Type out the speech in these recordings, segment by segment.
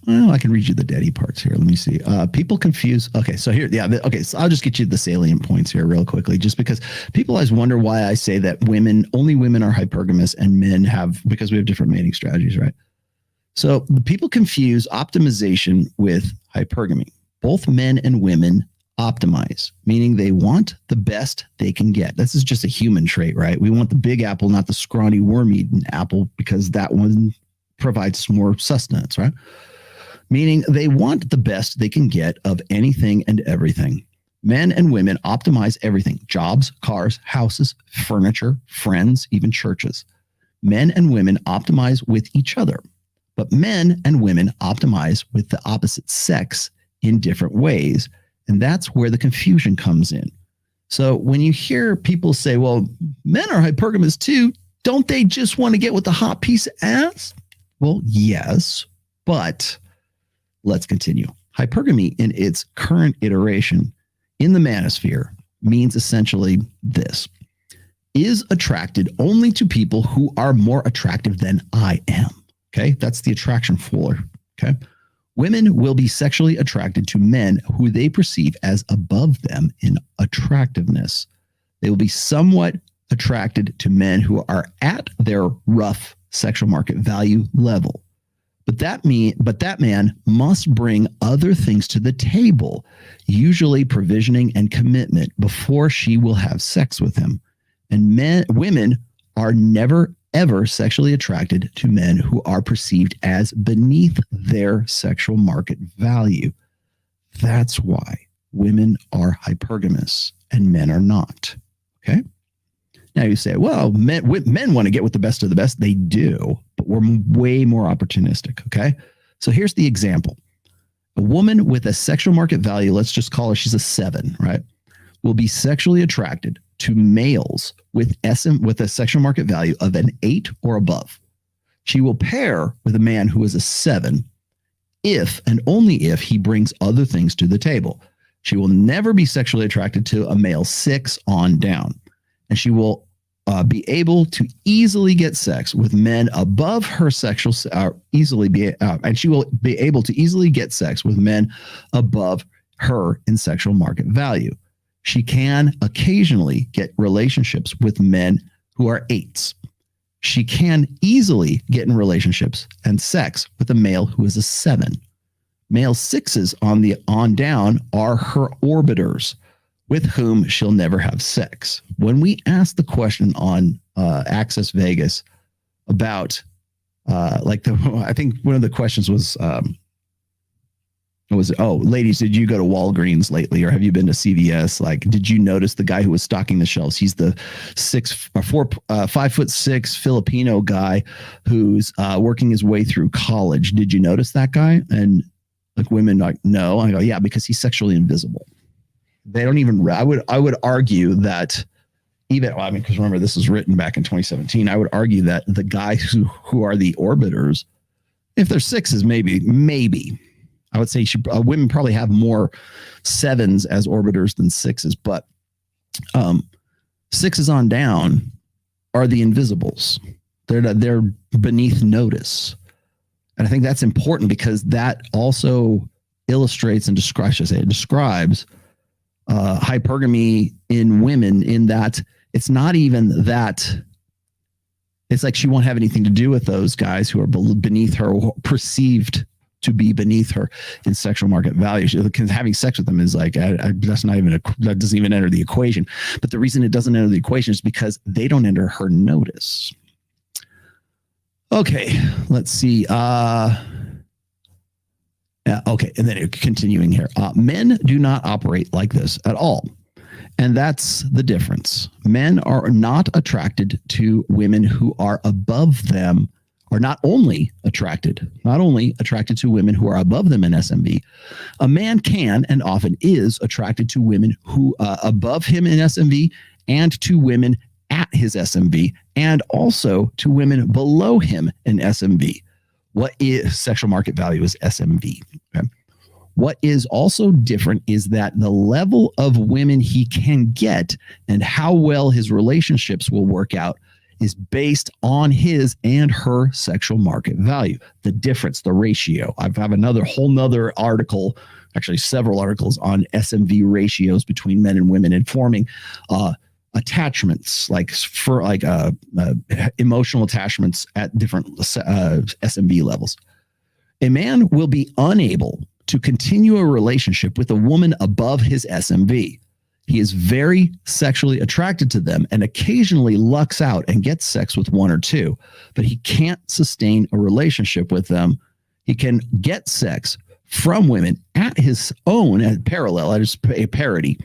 Well, I can read you the daddy parts here. Let me see. People confuse. Okay, so here, yeah. Okay, so I'll just get you the salient points here real quickly, just because people always wonder why I say that only women are hypergamous and men because we have different mating strategies, right? So people confuse optimization with hypergamy. Both men and women optimize, meaning they want the best they can get. This is just a human trait, right? We want the big apple, not the scrawny worm-eaten apple, because that one provides more sustenance, right? Meaning they want the best they can get of anything and everything. Men and women optimize everything: jobs, cars, houses, furniture, friends, even churches. Men and women optimize with each other, but men and women optimize with the opposite sex in different ways. And that's where the confusion comes in. So when you hear people say, well, men are hypergamous too, don't they just want to get with the hot piece of ass? Well, yes, but let's continue. Hypergamy in its current iteration in the manosphere means essentially this: is attracted only to people who are more attractive than I am. Okay, that's the attraction floor. Okay, women will be sexually attracted to men who they perceive as above them in attractiveness. They will be somewhat attracted to men who are at their rough sexual market value level. But that man must bring other things to the table, usually provisioning and commitment, before she will have sex with him. And women are never, ever sexually attracted to men who are perceived as beneath their sexual market value. That's why women are hypergamous and men are not. Okay? Now you say, well, men want to get with the best of the best. They do, but we're way more opportunistic. Okay. So here's the example. A woman with a sexual market value, let's just call her, she's a 7, right? Will be sexually attracted to males with a sexual market value of an 8 or above. She will pair with a man who is a 7 if and only if he brings other things to the table. She will never be sexually attracted to a male 6 on down. And she will be able to easily get sex with men above her sexual, and she will be able to easily get sex with men above her in sexual market value. She can occasionally get relationships with men who are 8s. She can easily get in relationships and sex with a male who is a 7. Male 6s on down are her orbiters, with whom she'll never have sex. When we asked the question on Access Vegas about I think one of the questions was, ladies, did you go to Walgreens lately, or have you been to CVS? Like, did you notice the guy who was stocking the shelves? He's the 5'6" Filipino guy who's working his way through college. Did you notice that guy? And like, women like, no. I go, yeah, because he's sexually invisible. They don't even, I would argue that because remember, this was written back in 2017. I would argue that the guys who are the orbiters, if they're 6s, maybe I would say women probably have more 7s as orbiters than 6s, but 6s on down are the invisibles. They're beneath notice. And I think that's important because that also illustrates and describes hypergamy in women, in that it's not even that it's like she won't have anything to do with those guys who are beneath her, or perceived to be beneath her in sexual market value. Because having sex with them is like, that doesn't even enter the equation. But the reason it doesn't enter the equation is because they don't enter her notice. Okay, let's see. Okay, and then continuing here. Men do not operate like this at all. And that's the difference. Men are not attracted to women who are above them, or not only attracted to women who are above them in SMV. A man can and often is attracted to women who above him in SMV, and to women at his SMV, and also to women below him in SMV. What is sexual market value is SMV. Okay? What is also different is that the level of women he can get and how well his relationships will work out is based on his and her sexual market value. The difference, the ratio. I have another whole nother article, actually several articles on SMV ratios between men and women, informing attachments, like for emotional attachments at different SMV levels. A man will be unable to continue a relationship with a woman above his SMV. He is very sexually attracted to them and occasionally lucks out and gets sex with one or two, but he can't sustain a relationship with them. He can get sex from women at his own, at parallel, at his parity,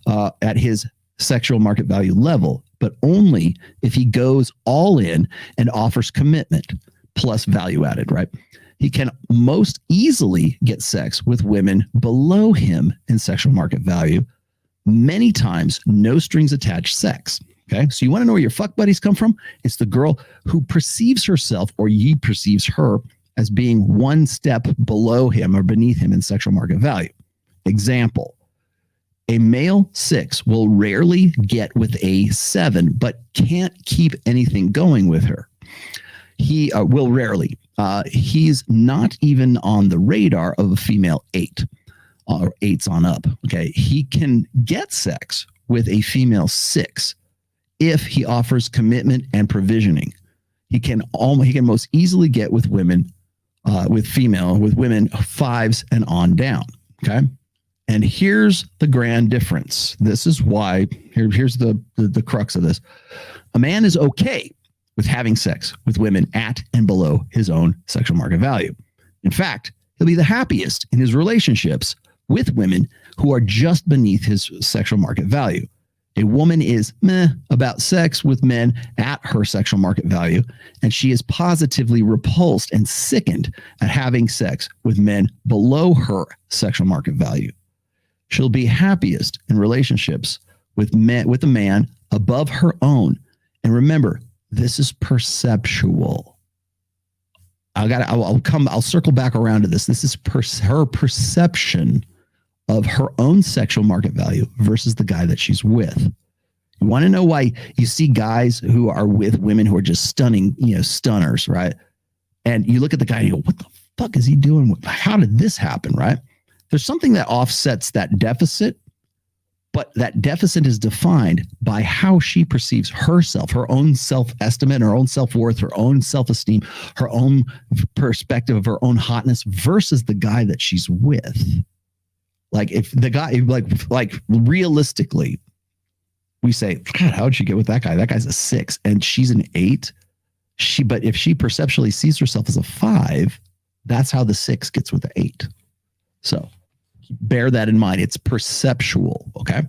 at his sexual market value level, but only if he goes all in and offers commitment plus value added, right? He can most easily get sex with women below him in sexual market value. Many times, no strings attached sex. Okay. So you want to know where your fuck buddies come from? It's the girl who perceives herself, or he perceives her, as being one step below him or beneath him in sexual market value. Example, a male 6 will rarely get with a 7, but can't keep anything going with her. He will rarely. He's not even on the radar of a female 8. Or 8s on up. Okay. He can get sex with a female 6 if he offers commitment and provisioning. He can most easily get with women, with women 5s and on down. Okay. And here's the grand difference. This is why here's the crux of this. A man is okay with having sex with women at and below his own sexual market value. In fact, he'll be the happiest in his relationships with women who are just beneath his sexual market value. A woman is meh about sex with men at her sexual market value, and she is positively repulsed and sickened at having sex with men below her sexual market value. She'll be happiest in relationships with a man above her own. And remember, this is perceptual. I'll circle back around to this. This is her perception of her own sexual market value versus the guy that she's with. You want to know why you see guys who are with women who are just stunning, stunners, right? And you look at the guy and you go, what the fuck is he doing? How did this happen, right? There's something that offsets that deficit, but that deficit is defined by how she perceives herself, her own self-estimate, her own self-worth, her own self-esteem, her own perspective of her own hotness versus the guy that she's with. Like if the guy, like realistically, we say, God, how'd she get with that guy? That guy's a 6 and she's an 8. But if she perceptually sees herself as a 5, that's how the 6 gets with the 8. So bear that in mind. It's perceptual. Okay.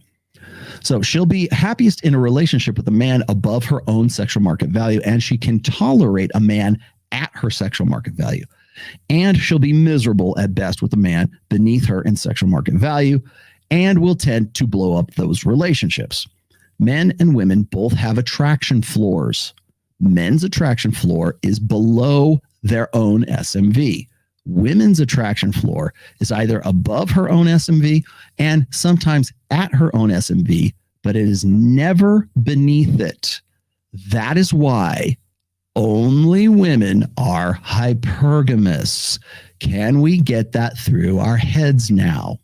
So she'll be happiest in a relationship with a man above her own sexual market value, and she can tolerate a man at her sexual market value. And she'll be miserable at best with a man beneath her in sexual market value, and will tend to blow up those relationships. Men and women both have attraction floors. Men's attraction floor is below their own SMV. Women's attraction floor is either above her own SMV and sometimes at her own SMV, but it is never beneath it. That is why only women are hypergamous. Can we get that through our heads now?